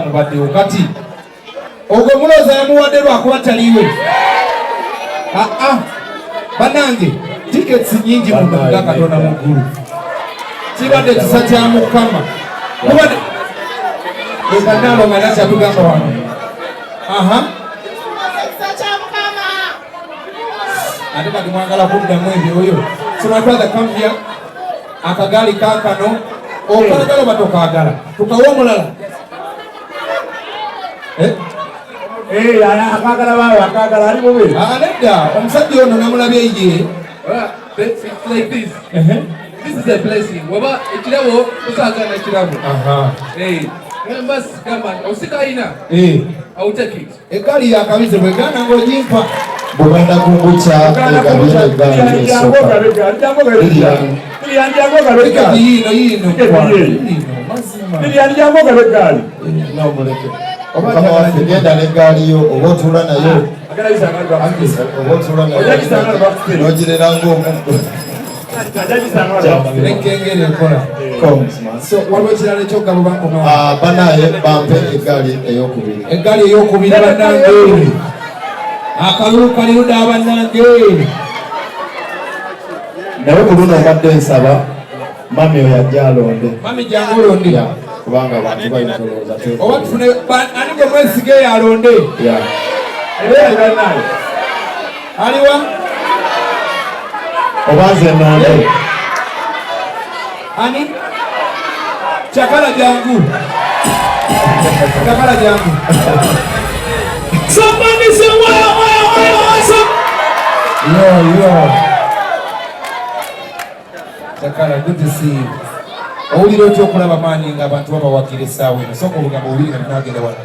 amubaddewo kati ogwo mulooza yamuwadde lwakuba taliwe banange tiketsi nyingi muga Katonda muggulu kibadde kisa kya Mukama mubadde ekanalo nga nakyatugamba wano ate kati mwagala kuddamu ebyo oyo simatwaza kamvya akagaali kaakano okalagala oba tokaagala tukawa omulala akagala bawe akagala ali mubi nedda omusajja ono namulabye ye like this. This is a blessing. Waba ekirabo kusagana ekirabo. Members kama usikaina. I will take it. Ekali yakabize bwegana ngojimpa. Buganda kumbucha ogenda n'eggaali yo oba otuula nayo nogirera ng'omuggo ekengeri ekola waliwo ekirala ekyogaba bankoma banaye bampe eggaali eyokubiri bannange akalulu kaliruda abannange naye ku luno mbadde nsaba mami oyo ajja alonde mami jangu olonde kubanga abantu balina olowooza oba tufune ani gwe mwesige yalonde aliwa oba nze nonde ani Chakala jangu somebody say awesome yo Chakala, good to see you. Owulira otya okulaba maanyi nga abantu babawakira essaawa eno sooka olugambo obubiri nga tunagenda wala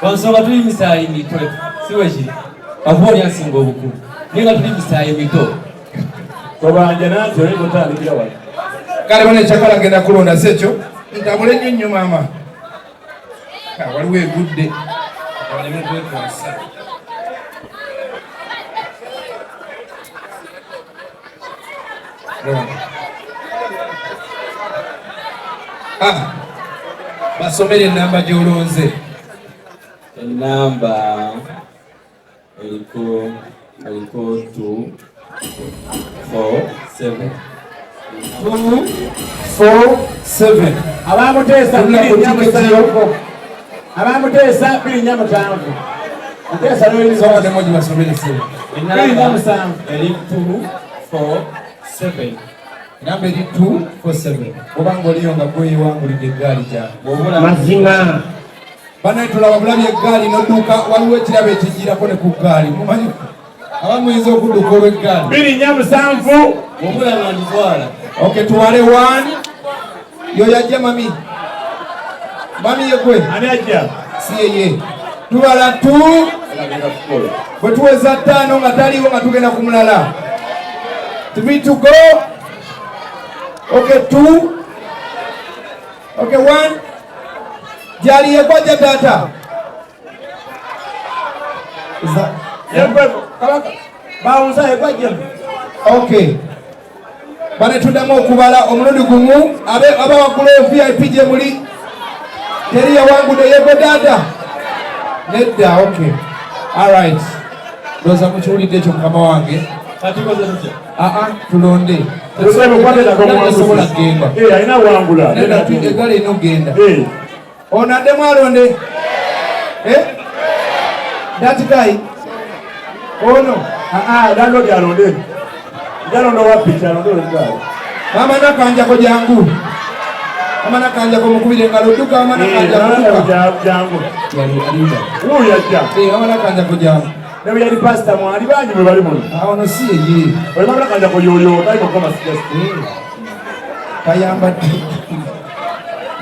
Wansonga tuli misaayi mito siwe kiri akuba oli asinga obukulu naye nga tuli misaayi mito tobanja nanti oli kutandikira wala kale bano Chakala agenda kulonda si ekyo ntabule nnyo nnyo maama waliwo egudde waleme kwekwasa basomere enamba gy'olonze enamba eriko 2 4 7 247 abamuteesa abamuteesa 245 muteesa soka demoji basomere sebe enamba eri 247 enamba eri 247 obanga oliyo nga gweyewangulidde eggaali gyange mazima banaye tulaba bulabye eggaali nodduka waliwo ekirabo ekigirako ne ku ggaali mumanyi abamuyinza okudduka olw'eggaali 247 obulanga nditwala okay tuwale 1 yo yajja mami yegwe ani ajja si yeye tubala 2 bwe tuweza 5 nga taliwo nga tugenda ku mulala 3 to go okay 2 okay 1 jali yegwaja tata bawunza yegwaja okay bane tuddamu okubala omulundi gumu abawagula VIP gye muli teri yawangudde yego dada nedda okay alright ndoza mukiwulidde ekyo mukama wange tulonde sobola genda alina wangula egala ino genda ono addemu alonde that guy ono landlord alonde jalondo wapi kyalondo olugalo mama nakanjako jangu mama nakanjako mukubire engalo dduka mama nakanjako jangu uyo yajja mama nakanjako jangu nawe yali pastor mwali banyi bwe bali muno ono si yeye oyo mama nakanjako yoyo tayi mukoma suggest kayamba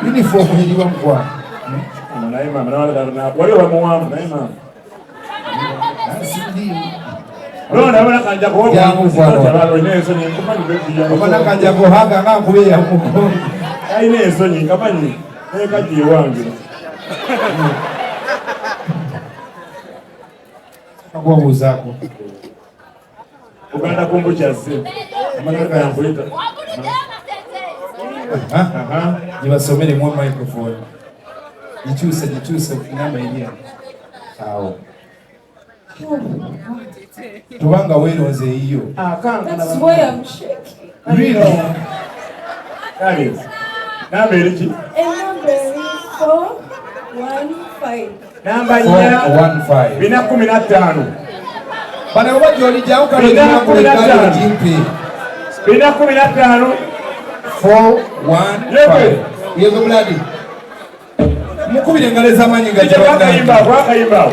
uniform yaliwa mkwa naye mama na wali wa muwamu naye mama Ronda abana kanja ko tabalo ineso ni kumanyi bebiya abana kanja ko haga nga kubeya muko ineso ni kamanyi kaji wange agwa muzako Uganda kumbukyazze. Amalaka yampulita. Gibasomere mu microphone. Gikyuse ngamba eriya. Awo. Tubanga weeroze eyiyo. That's why I'm shaking. Really? That is. Namba eriki? Number 415. Namba 415. 415. Bana oba gy'oli jyawo kalina kuleetaayo jimpi. 415. 415. Yego bloody. Mukubire engalo ez'amaanyi nga Wakayimba.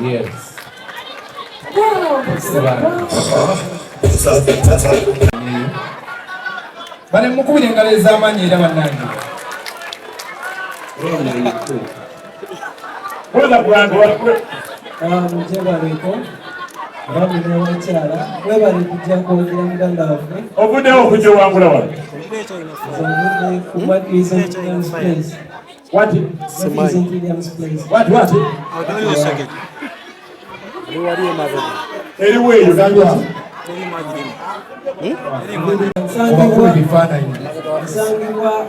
Yes. Wow. Bane mukubire engalo ez'amaanyi era bannange. Wala kubantu wakwe. Mujebaleko bami n'abakyala webali kujja kwogera muganda waffe Ovuddewo okujja owangula wano. nzovudde ku St. William's Place. What? St. William's Place. What? Eriwo eyo gambya. Nsangibwa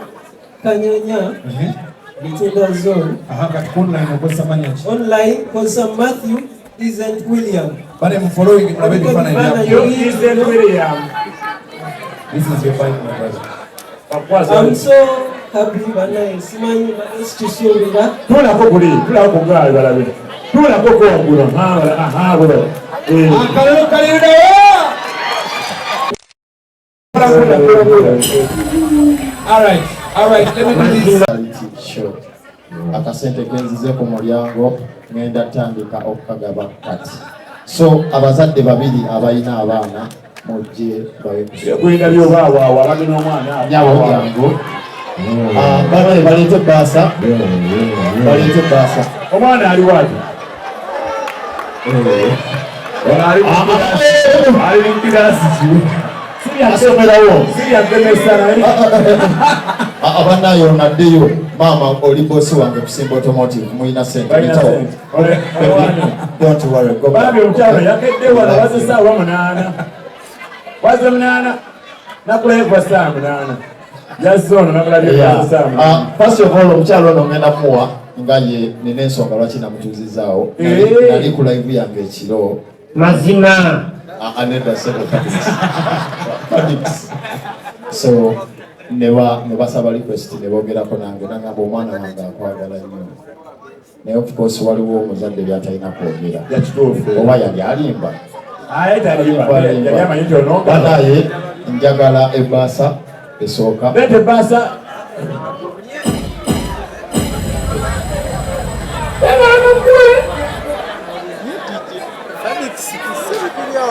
Kanyanya Bitenda Zone. Online kozesa Matthew St. William. Bane mufollowing mulabe ebifaananyi Yo St. William. This is your bike, my brother. I'm so happy banaye simanyi kisuubira Tulako ku gaali balabe. Tulako ku waggulu. Bulo. Akalulu kalirira. All right, let me do this. Sure. Akasente kenzize ku mulyango ngenda tandika okukagaba kati. So abazadde babiri abalina abaana mujje bawe Kwenda byobaawo abali n'omwana. nyawo yangu. Baba balete basa. Omwana ali wapi? Ali mu kirasi ki? Asomerawo. Siriyagemesana. Abanayo naddeyo mama oli bosi wange kusimba automotive muyina sente. Don't worry. Go back. Babi omukyalo yakedde wala wazze saawa 8. Wazze 8. Nakulekwa saa 8. Yazze ono nakulabye saa 8. First of all omukyalo ono ngenda muwa nga ye nina ensonga lwaki namutuuzizaawo. Nali ku live yange ekiro. mazima Another set of so ne basaba request ne boogerako nange nangamba omwana wange akwagala nnyo naye of course waliwo omuzadde byatalina kwogera oba yali alimba banaye njagala ebbaasa esooka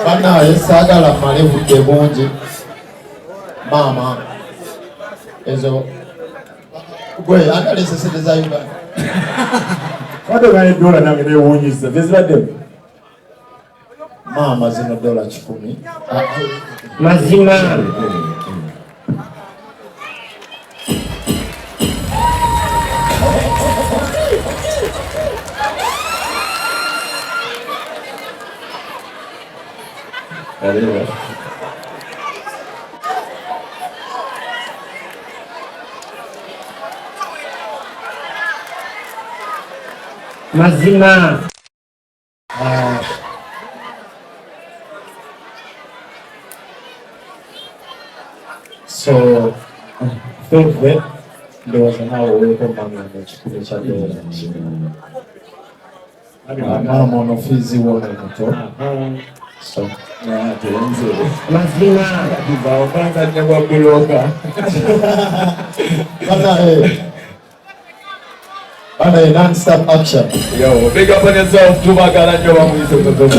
banaye saagala male budde bungi mama ezo gwe agalese sente za Uganda Wado gani dola nange newuunyisa tezibaddemu. mama zino $10. mazima mazima so feve ndowooza naawe oweeko mama ekikumi kya $1. Mama ono fiizi wona muto so mazima banaye non-stop action. Yo, big up on yourself. Tubagala nyo bamuyise kutoka.